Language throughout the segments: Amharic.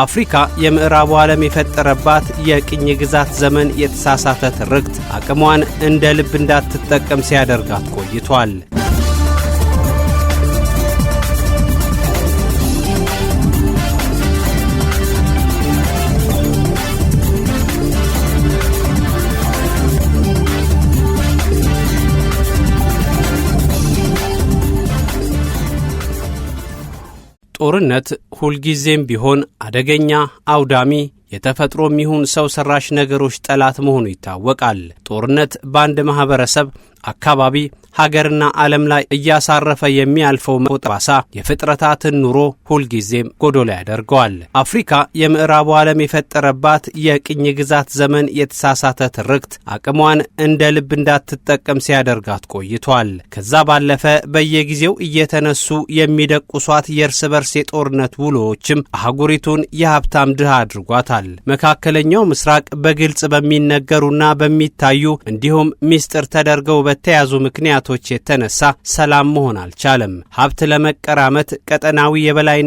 አፍሪካ የምዕራቡ ዓለም የፈጠረባት የቅኝ ግዛት ዘመን የተሳሳተ ትርክት አቅሟን እንደ ልብ እንዳትጠቀም ሲያደርጋት ቆይቷል። ጦርነት ሁልጊዜም ቢሆን አደገኛ፣ አውዳሚ፣ የተፈጥሮም ይሁን ሰው ሰራሽ ነገሮች ጠላት መሆኑ ይታወቃል። ጦርነት በአንድ ማህበረሰብ፣ አካባቢ፣ ሀገርና ዓለም ላይ እያሳረፈ የሚያልፈው ጠባሳ የፍጥረታትን ኑሮ ሁልጊዜም ጎዶሎ ያደርገዋል። አፍሪካ የምዕራቡ ዓለም የፈጠረባት የቅኝ ግዛት ዘመን የተሳሳተ ትርክት አቅሟን እንደ ልብ እንዳትጠቀም ሲያደርጋት ቆይቷል። ከዛ ባለፈ በየጊዜው እየተነሱ የሚደቁሷት የእርስ በርስ የጦርነት ውሎዎችም አህጉሪቱን የሀብታም ድሃ አድርጓታል። መካከለኛው ምስራቅ በግልጽ በሚነገሩና በሚታዩ እንዲሁም ሚስጥር ተደርገው በተያዙ ምክንያቶች የተነሳ ሰላም መሆን አልቻለም። ሀብት ለመቀራመት፣ ቀጠናዊ የበላይነትን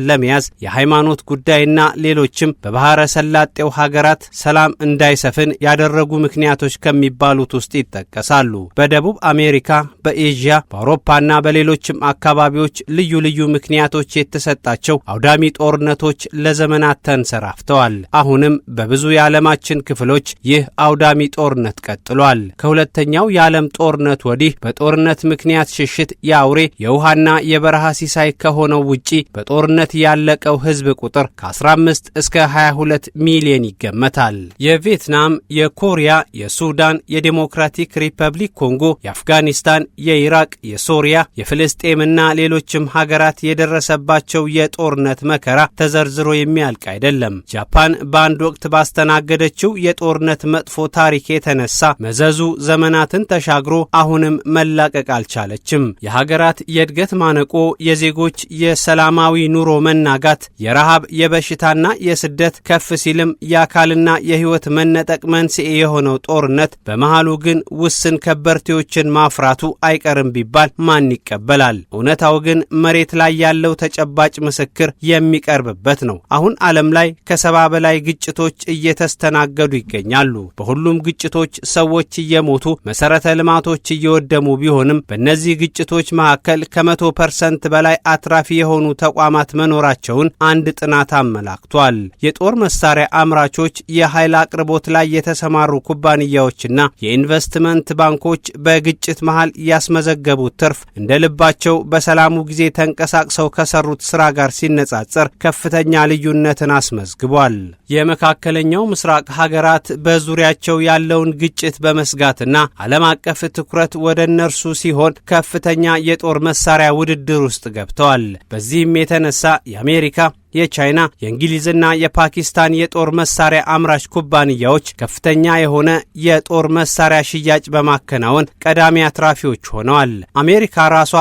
ለመያዝ፣ የሃይማኖት ጉዳይና ሌሎችም በባህረ ሰላጤው ሀገራት ሰላም እንዳይሰፍን ያደረጉ ምክንያቶች ከሚባሉት ውስጥ ይጠቀሳሉ። በደቡብ አሜሪካ፣ በኤዥያ፣ በአውሮፓና በሌሎችም አካባቢዎች ልዩ ልዩ ምክንያቶች የተሰጣቸው አውዳሚ ጦርነቶች ለዘመናት ተንሰራፍተዋል። አሁንም በብዙ የዓለማችን ክፍሎች ይህ አውዳሚ ጦርነት ቀጥሏል። ከሁለተኛው የዓለም ጦርነት ወዲህ በጦርነት ምክንያት ሽሽት የአውሬ የውሃና የበረሃ ሲሳይ ከሆነው ውጪ በጦርነት ያለቀው ሕዝብ ቁጥር ከ15 እስከ 22 ሚሊዮን ይገመታል። የቪየትናም፣ የኮሪያ፣ የሱዳን፣ የዴሞክራቲክ ሪፐብሊክ ኮንጎ፣ የአፍጋኒስታን፣ የኢራቅ፣ የሶሪያ፣ የፍልስጤምና ሌሎችም ሀገራት የደረሰባቸው የጦርነት መከራ ተዘርዝሮ የሚያልቅ አይደለም። ጃፓን በአንድ ወቅት ባስተናገደችው የጦርነት መጥፎ ታሪክ የተነሳ መዘዙ ዘመናትን ተሻግሮ አሁንም መላቀቅ አልቻለችም። የሀገራት የእድገት ማነቆ፣ የዜጎች የሰላማዊ ኑሮ መናጋት፣ የረሃብ፣ የበሽታና የስደት ከፍ ሲልም የአካልና የሕይወት መነጠቅ መንስኤ የሆነው ጦርነት በመሃሉ ግን ውስን ከበርቴዎችን ማፍራቱ አይቀርም ቢባል ማን ይቀበላል? እውነታው ግን መሬት ላይ ያለው ተጨባጭ ምስክር የሚቀርብበት ነው። አሁን ዓለም ላይ ከ70 በላይ ግጭቶች እየተስተናገዱ ይገኛሉ። በሁሉም ግጭቶች ሰዎች እየሞቱ መሰረተ ልማቶች እየወደሙ ቢሆንም በእነዚህ ግጭቶች መካከል ከ100% በላይ አትራፊ የሆኑ ተቋማት መኖራቸውን አንድ ጥናት አመላክቷል። የጦር መሳሪያ አምራቾች፣ የኃይል አቅርቦት ላይ የተሰማሩ ኩባንያዎችና የኢንቨስትመንት ባንኮች በግጭት መሃል ያስመዘገቡት ትርፍ እንደ ልባቸው በሰላሙ ጊዜ ተንቀሳቅሰው ከሰሩት ስራ ጋር ሲነጻጸር ከፍተኛ ልዩነትን አስመዝግቧል። የመካከለኛው ምስራቅ ሀገራት በዙሪያቸው ያለውን ግጭት በመስጋትና ዓለም አቀፍ ትኩረት ወደ እነርሱ ሲሆን ከፍተኛ የጦር መሳሪያ ውድድር ውስጥ ገብተዋል። በዚህም የተነሳ የአሜሪካ፣ የቻይና፣ የእንግሊዝና የፓኪስታን የጦር መሳሪያ አምራች ኩባንያዎች ከፍተኛ የሆነ የጦር መሳሪያ ሽያጭ በማከናወን ቀዳሚ አትራፊዎች ሆነዋል። አሜሪካ ራሷ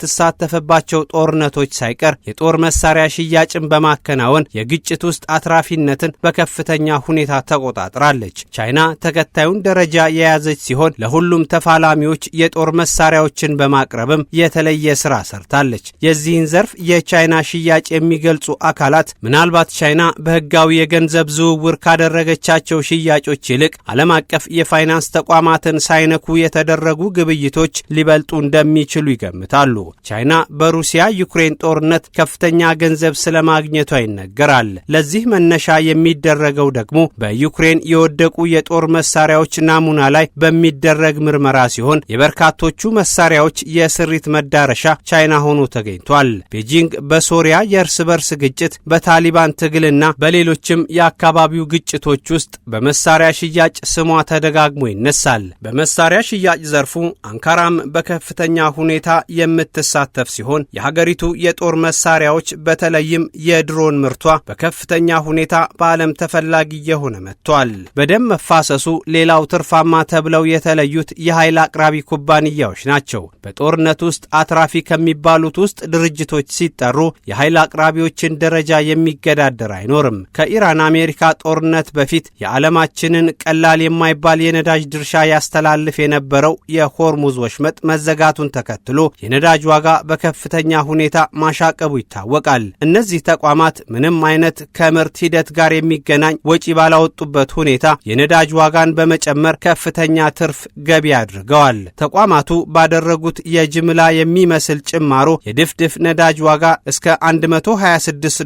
በምትሳተፍባቸው ጦርነቶች ሳይቀር የጦር መሳሪያ ሽያጭን በማከናወን የግጭት ውስጥ አትራፊነትን በከፍተኛ ሁኔታ ተቆጣጥራለች። ቻይና ተከታዩን ደረጃ የያዘች ሲሆን ለሁሉም ተፋላሚዎች የጦር መሳሪያዎችን በማቅረብም የተለየ ስራ ሰርታለች። የዚህን ዘርፍ የቻይና ሽያጭ የሚገልጹ አካላት ምናልባት ቻይና በህጋዊ የገንዘብ ዝውውር ካደረገቻቸው ሽያጮች ይልቅ ዓለም አቀፍ የፋይናንስ ተቋማትን ሳይነኩ የተደረጉ ግብይቶች ሊበልጡ እንደሚችሉ ይገምታሉ። ቻይና በሩሲያ ዩክሬን ጦርነት ከፍተኛ ገንዘብ ስለማግኘቷ ይነገራል። ለዚህ መነሻ የሚደረገው ደግሞ በዩክሬን የወደቁ የጦር መሳሪያዎች ናሙና ላይ በሚደረግ ምርመራ ሲሆን የበርካቶቹ መሳሪያዎች የስሪት መዳረሻ ቻይና ሆኖ ተገኝቷል። ቤጂንግ በሶሪያ የእርስ በርስ ግጭት፣ በታሊባን ትግልና በሌሎችም የአካባቢው ግጭቶች ውስጥ በመሳሪያ ሽያጭ ስሟ ተደጋግሞ ይነሳል። በመሳሪያ ሽያጭ ዘርፉ አንካራም በከፍተኛ ሁኔታ የምትሳተፍ ሲሆን የሀገሪቱ የጦር መሳሪያዎች በተለይም የድሮን ምርቷ በከፍተኛ ሁኔታ በዓለም ተፈላጊ የሆነ መጥቷል። በደም መፋሰሱ ሌላው ትርፋማ ተብለው የተለዩት የኃይል አቅራቢ ኩባንያዎች ናቸው። በጦርነት ውስጥ አትራፊ ከሚባሉት ውስጥ ድርጅቶች ሲጠሩ የኃይል አቅራቢዎችን ደረጃ የሚገዳደር አይኖርም። ከኢራን አሜሪካ ጦርነት በፊት የዓለማችንን ቀላል የማይባል የነዳጅ ድርሻ ያስተላልፍ የነበረው የሆርሙዝ ወሽመጥ መዘጋቱን ተከትሎ የነዳጅ ዋጋ በከፍተኛ ሁኔታ ማሻቀቡ ይታወቃል። እነዚህ ተቋማት ምንም አይነት ከምርት ሂደት ጋር የሚገናኝ ወጪ ባላወጡበት ሁኔታ የነዳጅ ዋጋን በመጨመር ከፍተኛ ትርፍ ገቢ አድርገዋል። ተቋማቱ ባደረጉት የጅምላ የሚመስል ጭማሮ የድፍድፍ ነዳጅ ዋጋ እስከ $126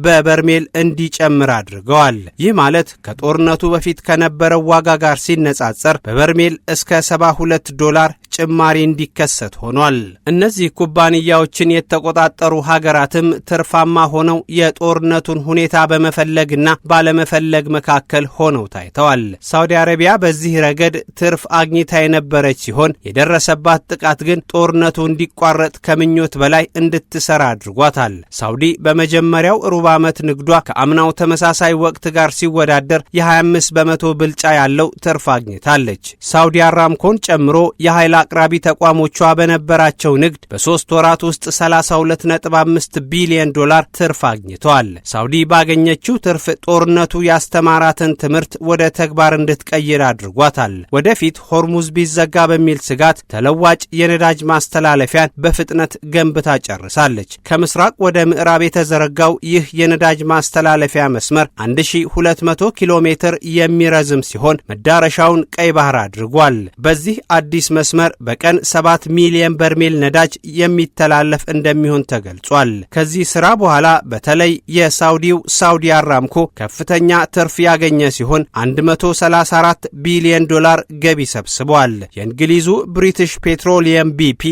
በበርሜል እንዲጨምር አድርገዋል። ይህ ማለት ከጦርነቱ በፊት ከነበረው ዋጋ ጋር ሲነጻጸር በበርሜል እስከ $72 ጭማሪ እንዲከሰት ሆኗል። እነዚህ ኩባንያዎችን የተቆጣጠሩ ሀገራትም ትርፋማ ሆነው የጦርነቱን ሁኔታ በመፈለግና ባለመፈለግ መካከል ሆነው ታይተዋል። ሳውዲ አረቢያ በዚህ ረገድ ትርፍ አግኝታ የነበረች ሲሆን የደረሰባት ጥቃት ግን ጦርነቱ እንዲቋረጥ ከምኞት በላይ እንድትሰራ አድርጓታል። ሳውዲ በመጀመሪያው ሩብ ዓመት ንግዷ ከአምናው ተመሳሳይ ወቅት ጋር ሲወዳደር የ25 በመቶ ብልጫ ያለው ትርፍ አግኝታለች። ሳውዲ አራምኮን ጨምሮ የኃይል አቅራቢ ተቋሞቿ በነበራቸው ንግድ በ3 ወራት ውስጥ $32.5 ቢሊዮን ትርፍ አግኝተዋል። ሳውዲ ባገኘችው ትርፍ ጦርነቱ ያስተማራትን ትምህርት ወደ ተግባር እንድትቀይር አድርጓታል። ወደፊት ሆርሙዝ ቢዘጋ በሚል ስጋት ተለዋጭ የነዳጅ ማስተላለፊያን በፍጥነት ገንብታ ጨርሳለች። ከምስራቅ ወደ ምዕራብ የተዘረጋው ይህ የነዳጅ ማስተላለፊያ መስመር 1200 ኪሎ ሜትር የሚረዝም ሲሆን መዳረሻውን ቀይ ባህር አድርጓል። በዚህ አዲስ መስመር በቀን 7 ሚሊዮን በርሜል ነዳጅ የሚተላለፍ እንደሚሆን ተገልጿል። ከዚህ ስራ በኋላ በተለይ የሳውዲው ሳውዲ አራምኮ ከፍተኛ ትርፍ ያገኘ ሲሆን $134 ቢሊዮን ገቢ ሰብስቧል። የእንግሊዙ ብሪቲሽ ፔትሮሊየም ቢፒ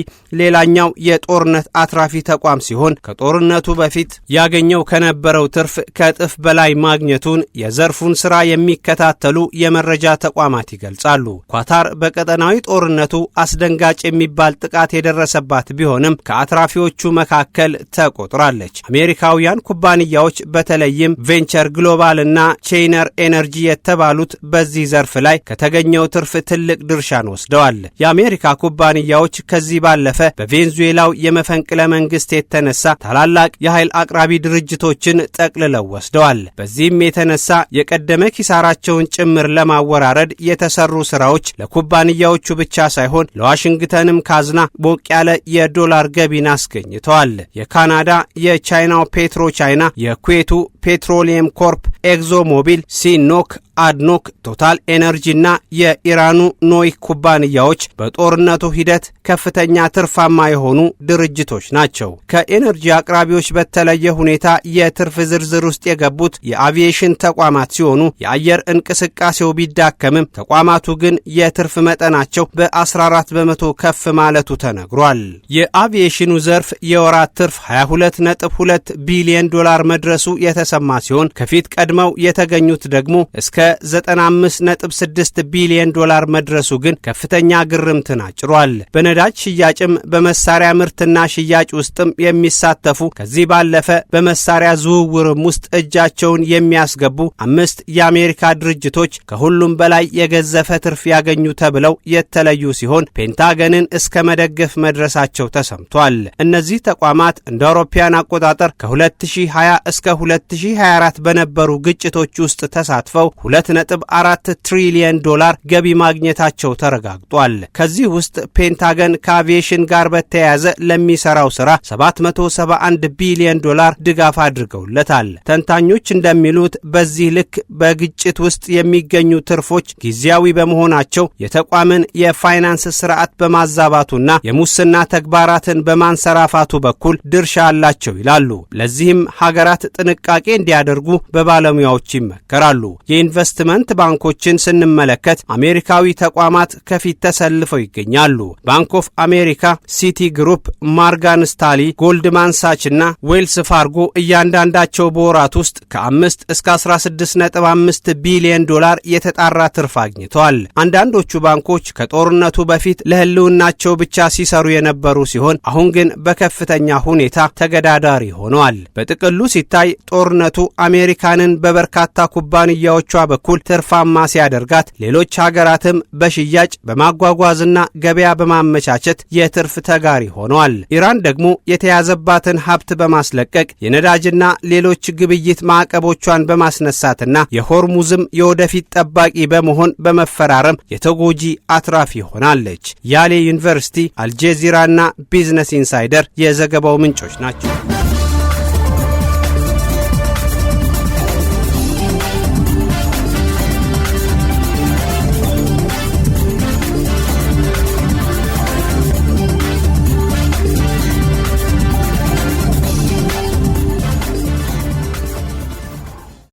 ሌላኛው የጦርነት አትራፊ ተቋም ሲሆን ከጦርነቱ በፊት ያገኘው ከነበረው ትርፍ ከእጥፍ በላይ ማግኘቱን የዘርፉን ስራ የሚከታተሉ የመረጃ ተቋማት ይገልጻሉ። ኳታር በቀጠናዊ ጦርነቱ አስደንጋጭ የሚባል ጥቃት የደረሰባት ቢሆንም ከአትራፊዎቹ መካከል ተቆጥራለች። አሜሪካውያን ኩባንያዎች በተለይም ቬንቸር ግሎባል እና ቼይነር ኤነርጂ የተባሉት በዚህ ዘርፍ ላይ ከተገኘው ትርፍ ትልቅ ድርሻን ወስደዋል። የአሜሪካ ኩባንያዎች ከዚህ ባለፈ በቬንዙዌላው የመፈንቅለ መንግስት የተነሳ ታላላቅ የኃይል አቅራቢ ድርጅቶችን ጠቅልለው ወስደዋል። በዚህም የተነሳ የቀደመ ኪሳራቸውን ጭምር ለማወራረድ የተሰሩ ስራዎች ለኩባንያዎቹ ብቻ ሳይሆን ለዋሽንግተንም ካዝና ቦቅ ያለ የዶላር ገቢን አስገኝተዋል። የካናዳ፣ የቻይናው ፔትሮ ቻይና፣ የኩዌቱ ፔትሮሊየም ኮርፕ፣ ኤግዞ ሞቢል፣ ሲኖክ፣ አድኖክ፣ ቶታል ኤነርጂና የኢራኑ ኖይ ኩባንያዎች በጦርነቱ ሂደት ከፍተኛ ትርፋማ የሆኑ ድርጅቶች ናቸው። ከኤነርጂ አቅራቢዎች በተለየ ሁኔታ የትርፍ ዝርዝር ውስጥ የገቡት የአቪዬሽን ተቋማት ሲሆኑ የአየር እንቅስቃሴው ቢዳከምም ተቋማቱ ግን የትርፍ መጠናቸው በ14 በመቶ ከፍ ማለቱ ተነግሯል። የአቪዬሽኑ ዘርፍ የወራት ትርፍ $22.2 ቢሊዮን መድረሱ የተሰማ ሲሆን ከፊት ቀድመው የተገኙት ደግሞ እስከ $95.6 ቢሊዮን መድረሱ ግን ከፍተኛ ግርምትን አጭሯል። በነዳጅ ሽያጭም በመሳሪያ ምርትና ሽያጭ ውስጥም የሚሳተፉ ከዚህ ባለፈ በመሳሪያ ዝውውርም ውስጥ እጃቸውን የሚያስገቡ 5 የአሜሪካ ድርጅቶች ከሁሉም በላይ የገዘፈ ትርፍ ያገኙ ተብለው የተለዩ ሲሆን ፔንታገንን እስከ መደገፍ መድረሳቸው ተሰምቷል። እነዚህ ተቋማት እንደ አውሮፓውያን አቆጣጠር ከ2020 እስከ 2024 በነበሩ ግጭቶች ውስጥ ተሳትፈው $2.4 ትሪሊየን ገቢ ማግኘታቸው ተረጋግጧል። ከዚህ ውስጥ ፔንታገን ከአቪዬሽን ጋር በተያያዘ ለሚሰራው ስራ $771 ቢሊዮን ድጋፍ አድርገውለታል። ተንታኞች እንደሚሉት በዚህ ልክ በግጭት ውስጥ የሚገኙ ትርፎች ጊዜያዊ በመሆናቸው የተቋምን የፋይናንስ ስርዓት በማዛባቱና የሙስና ተግባራትን በማንሰራፋቱ በኩል ድርሻ አላቸው ይላሉ። ለዚህም ሀገራት ጥንቃቄ እንዲያደርጉ በባለሙያዎች ይመከራሉ። የኢንቨስትመንት ባንኮችን ስንመለከት አሜሪካዊ ተቋማት ከፊት ተሰልፈው ይገኛሉ። ባንክ ኦፍ አሜሪካ፣ ሲቲ ግሩፕ፣ ማርጋን ስታሊ፣ ጎልድማን ሳች እና ዌልስ ፋርጎ እያንዳንዳቸው በወራት ውስጥ ከ5 እስከ $16.5 ቢሊዮን የተጣራ ትርፍ አግኝተዋል። አንዳንዶቹ ባንኮች ከጦርነቱ በፊት ለህልውናቸው ብቻ ሲሰሩ የነበሩ ሲሆን አሁን ግን በከፍተኛ ሁኔታ ተገዳዳሪ ሆነዋል። በጥቅሉ ሲታይ ጦርነቱ አሜሪካንን በበርካታ ኩባንያዎቿ በኩል ትርፋማ ሲያደርጋት፣ ሌሎች ሀገራትም በሽያጭ በማጓጓዝና ገበያ በማመቻቸት የትርፍ ተጋሪ ሆነዋል። ኢራን ደግሞ የተያዘባትን ሀብት በማስለቀቅ የነዳጅና ሌሎች ግብይት ማዕቀቦቿን በማስነሳትና የሆርሙዝም የወደፊት ጠባቂ በመሆን በመፈራረም የተጎጂ አትራፊ ሆናለች። ያሌ ዩኒቨርሲቲ፣ አልጄዚራና ቢዝነስ ኢንሳይደር የዘገባው ምንጮች ናቸው።